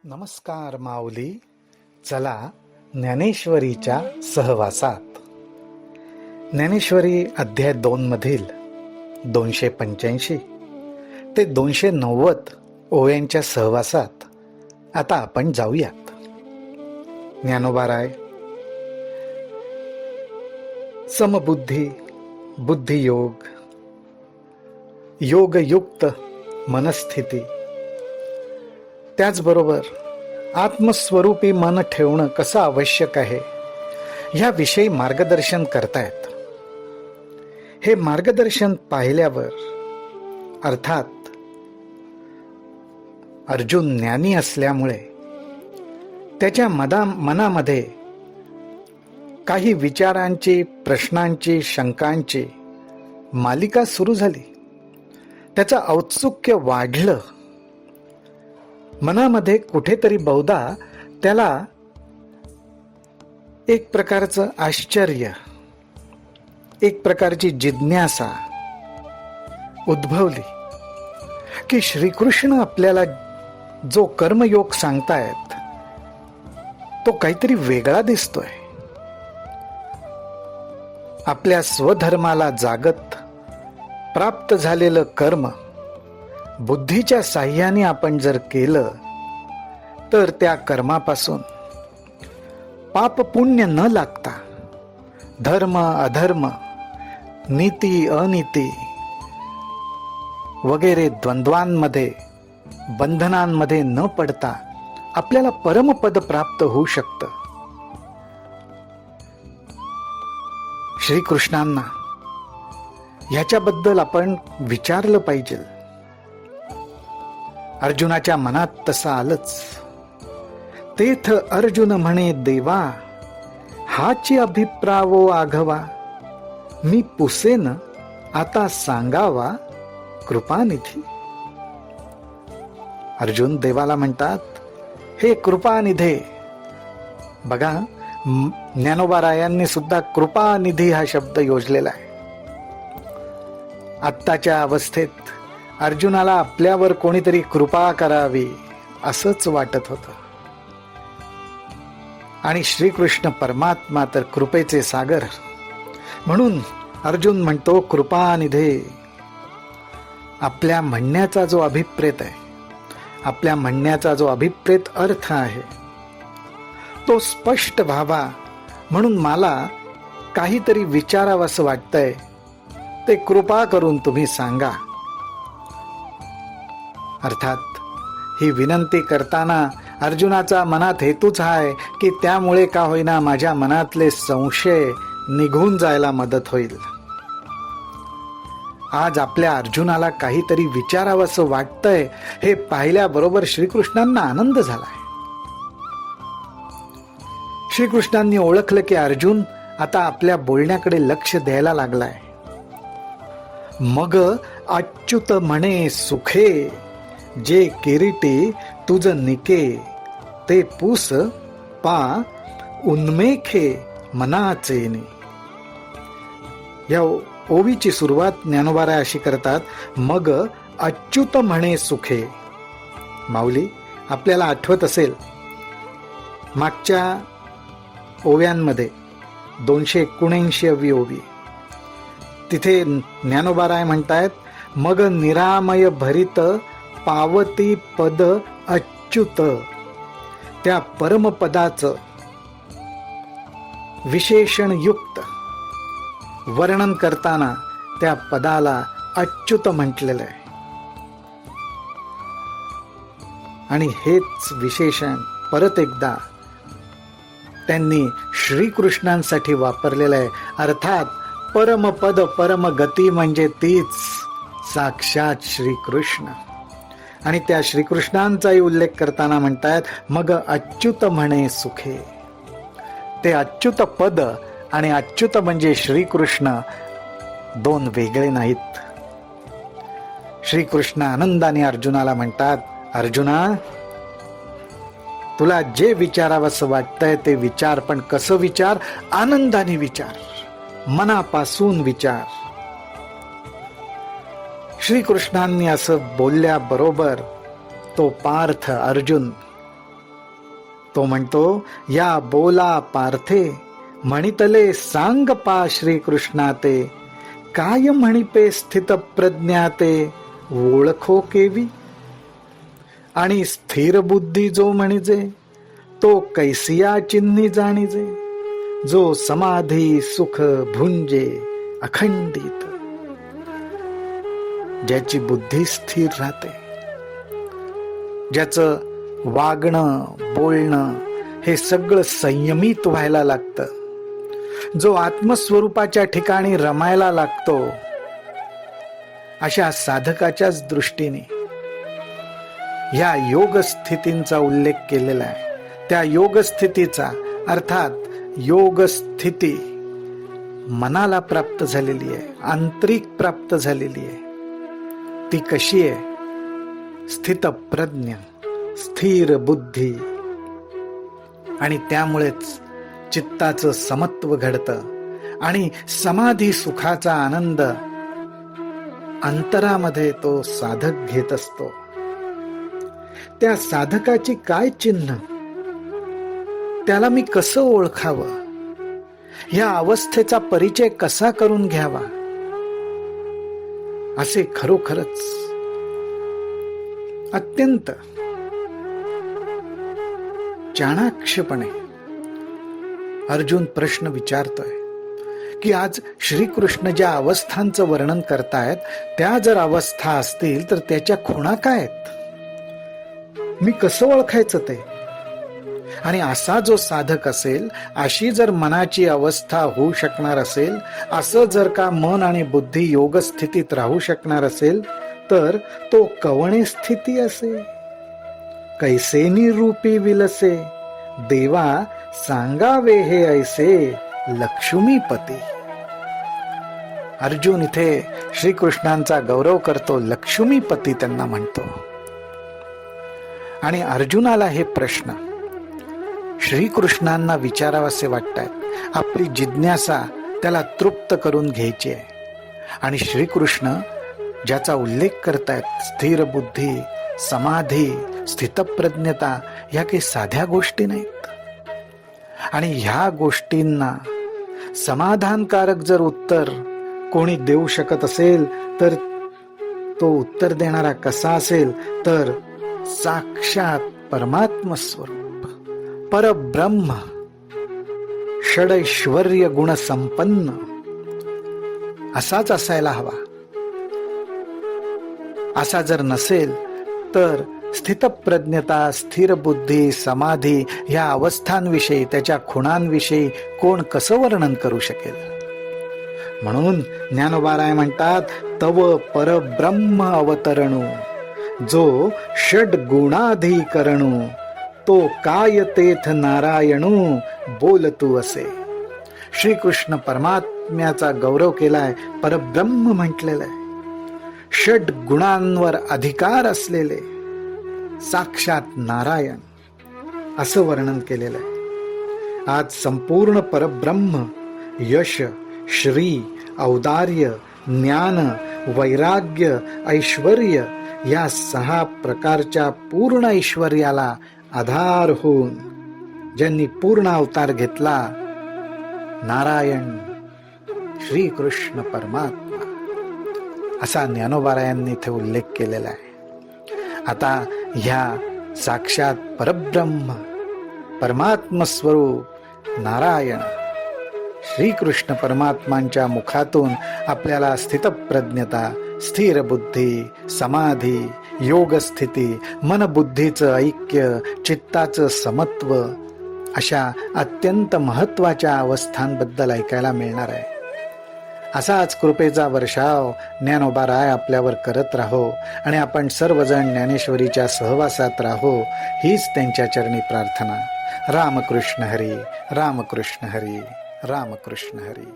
नमस्कार माऊली, चला ज्ञानेश्वरीच्या सहवासात. ज्ञानेश्वरी अध्याय 2 मधील 285 ते 290 ओव्यांच्या सहवासात आता आपण जाऊयात. ज्ञानोबाराय समबुद्धी, बुद्धियोग, योगयुक्त मनस्थिती, त्याचबरोबर आत्मस्वरूपी मन ठेवणं कसं आवश्यक आहे ह्याविषयी मार्गदर्शन करतायत. हे मार्गदर्शन पाहिल्यावर अर्थात अर्जुन ज्ञानी असल्यामुळे त्याच्या मनामध्ये काही विचारांची, प्रश्नांची, शंकांची मालिका सुरू झाली. त्याचं औत्सुक्य वाढलं. मनामध्ये कुठेतरी बहुधा त्याला एक प्रकारचं आश्चर्य, एक प्रकारची जिज्ञासा उद्भवली की श्रीकृष्ण आपल्याला जो कर्मयोग सांगतायत तो काहीतरी वेगळा दिसतोय. आपल्या स्वधर्माला जागत प्राप्त झालेलं कर्म बुद्धीच्या साह्याने आपण जर केलं तर त्या कर्मापासून पाप पुण्य न लागता, धर्म अधर्म, नीती अनीती वगैरे द्वंद्वांमध्ये, बंधनांमध्ये न पडता आपल्याला परमपद प्राप्त होऊ शकतं. श्रीकृष्णांना ह्याच्याबद्दल आपण विचारलं पाहिजे. अर्जुनाच्या मनात तसं आलंच. तेथ अर्जुन म्हणे देवा, हाची अभिप्रावो आघवा, मी पुसेन आता सांगावा कृपानिधी. अर्जुन देवाला म्हणतात, हे कृपानिधे. बघा, ज्ञानोबारायांनी सुद्धा कृपानिधी हा शब्द योजलेला आहे. आत्ताच्या अवस्थेत अर्जुनाला आपल्यावर कोणीतरी कृपा करावी असंच वाटत होतं. आणि श्रीकृष्ण परमात्मा तर कृपेचे सागर. म्हणून अर्जुन म्हणतो कृपानिधे. आपल्या म्हणण्याचा जो अभिप्रेत आहे, आपल्या म्हणण्याचा जो अभिप्रेत अर्थ आहे तो स्पष्ट व्हावा म्हणून मला काहीतरी विचारावंसं वाटतंय, ते कृपा करून तुम्ही सांगा. अर्थात ही विनंती करताना अर्जुनाचा मनात हेतूच आहे की त्यामुळे का होईना माझ्या मनातले संशय निघून जायला मदत होईल. आज आपल्या अर्जुनाला काहीतरी विचारावंसं वाटतंय हे पाहिल्याबरोबर श्रीकृष्णांना आनंद झालाय. श्रीकृष्णांनी ओळखलं की अर्जुन आता आपल्या बोलण्याकडे लक्ष द्यायला लागलाय. मग अच्युत म्हणे सुखे, जे किरीटी तुझ निके, ते पूस पा उन्मेखे मनाचेने. या ओवीची सुरुवात ज्ञानोबाराय अशी करतात, मग अच्युत म्हणे सुखे. माऊली, आपल्याला आठवत असेल मागच्या ओव्यांमध्ये 279वी ओवी, तिथे ज्ञानोबाराय म्हणतायत, मग निरामय भरित पावती पद अच्युत. त्या परमपदाचं विशेषणयुक्त वर्णन करताना त्या पदाला अच्युत म्हटलेलं आहे. आणि हेच विशेषण परत एकदा त्यांनी श्रीकृष्णांसाठी वापरलेलं आहे. अर्थात परमपद, परमगती म्हणजे तीच साक्षात श्रीकृष्ण. आणि त्या श्रीकृष्णांचाही उल्लेख करताना म्हणतायत, मग अच्युत म्हणे सुखे. ते अच्युत पद आणि अच्युत म्हणजे श्रीकृष्ण दोन वेगळे नाहीत. श्रीकृष्ण आनंदाने अर्जुनाला म्हणतात, अर्जुना, तुला जे विचारावंसं वाटतंय ते विचार, पण कसं विचार? आनंदाने विचार, मनापासून विचार. श्रीकृष्णांनी असं बोलल्याबरोबर तो पार्थ अर्जुन तो म्हणतो, या बोला पार्थे म्हणितले सांग पा श्रीकृष्णाते, काय म्हणिपे स्थित प्रज्ञाते ओळखो केवी. आणि स्थिर बुद्धी जो म्हणिजे, तो कैसिया चिन्ही जाणिजे, जो समाधी सुख भुंजे अखंडित. ज्याची बुद्धी स्थिर राहते, ज्याचं वागणं बोलणं हे सगळं संयमित व्हायला लागतं, जो आत्मस्वरूपाच्या ठिकाणी रमायला लागतो, अशा साधकाच्याच दृष्टीने ह्या योग स्थितींचा उल्लेख केलेला आहे. त्या योग स्थितीचा अर्थात योग स्थिती मनाला प्राप्त झालेली आहे, आंतरिक प्राप्त झालेली आहे. ती कशी आहे? स्थित प्रज्ञ, स्थिर बुद्धी, आणि त्यामुळेच चित्ताचं समत्व घडतं आणि समाधी सुखाचा आनंद अंतरामध्ये तो साधक घेत असतो. त्या साधकाची काय चिन्ह, त्याला मी कसं ओळखावं, या अवस्थेचा परिचय कसा करून घ्यावा, असे खरोखरच अत्यंत चाणाक्षपणे अर्जुन प्रश्न विचारतोय की आज श्रीकृष्ण ज्या अवस्थांचं वर्णन करतायत, त्या जर अवस्था असतील तर त्याच्या खुणा काय आहेत, मी कसं ओळखायचं ते. आणि असा जो साधक असेल, अशी जर मनाची अवस्था होऊ शकणार असेल, असं जर का मन आणि बुद्धी योग स्थितीत राहू शकणार असेल, तर तो कवणे स्थिती असे, कैसेनी रूपी विलसे, देवा सांगावे हे ऐसे लक्ष्मीपती. अर्जुन इथे श्रीकृष्णांचा गौरव करतो, लक्ष्मीपती त्यांना म्हणतो. आणि अर्जुनाला हे प्रश्न श्रीकृष्णांना विचारावसे वाटतात. आपली जिज्ञासा त्याला तृप्त करून घ्यायची आहे. आणि श्रीकृष्ण ज्याचा उल्लेख करतायत, स्थिर बुद्धी, समाधी, स्थितप्रज्ञता, ह्या काही साध्या गोष्टी नाहीत. आणि ह्या गोष्टींना समाधानकारक जर उत्तर कोणी देऊ शकत असेल, तर तो उत्तर देणारा कसा असेल, तर साक्षात परमात्म स्वरूप, परब्रह्म, षडैश्वर्य गुण संपन्न असाच असायला हवा. असा जर नसेल तर स्थितप्रज्ञता, स्थिर बुद्धी, समाधी ह्या अवस्थांविषयी, त्याच्या खुणांविषयी कोण कसं वर्णन करू शकेल. म्हणून ज्ञानोबाराय म्हणतात, तव परब्रह्म अवतरणू, जो षड गुणाधिकरणू, तो काय तेथ नारायणू बोलतू असे. श्रीकृष्ण परमात्म्याचा गौरव केलाय, परब्रह्म म्हटलेलं आहे, षड गुणांवर अधिकार असलेले साक्षात नारायण असं वर्णन केलेलं आहे. आज संपूर्ण परब्रह्म यश, श्री, औदार्य, ज्ञान, वैराग्य, ऐश्वर्य या 6 प्रकारच्या पूर्ण ऐश्वर्याला आधार होऊन ज्यांनी पूर्ण अवतार घेतला, नारायण श्रीकृष्ण परमात्मा, असा ज्ञानोबारायांनी इथे उल्लेख केलेला आहे. आता ह्या साक्षात परब्रह्म, परमात्म स्वरूप नारायण श्रीकृष्ण परमात्मांच्या मुखातून आपल्याला स्थितप्रज्ञता, स्थिर बुद्धी, समाधी, योग स्थिती, मनबुद्धीचं ऐक्य, चित्ताचं समत्व अशा अत्यंत महत्वाच्या अवस्थांबद्दल ऐकायला मिळणार आहे. असाच कृपेचा वर्षाव ज्ञानोबाराय आपल्यावर करत राहो आणि आपण सर्वजण ज्ञानेश्वरीच्या सहवासात राहो, हीच त्यांच्या चरणी प्रार्थना. रामकृष्ण हरी, रामकृष्ण हरी, रामकृष्ण हरी.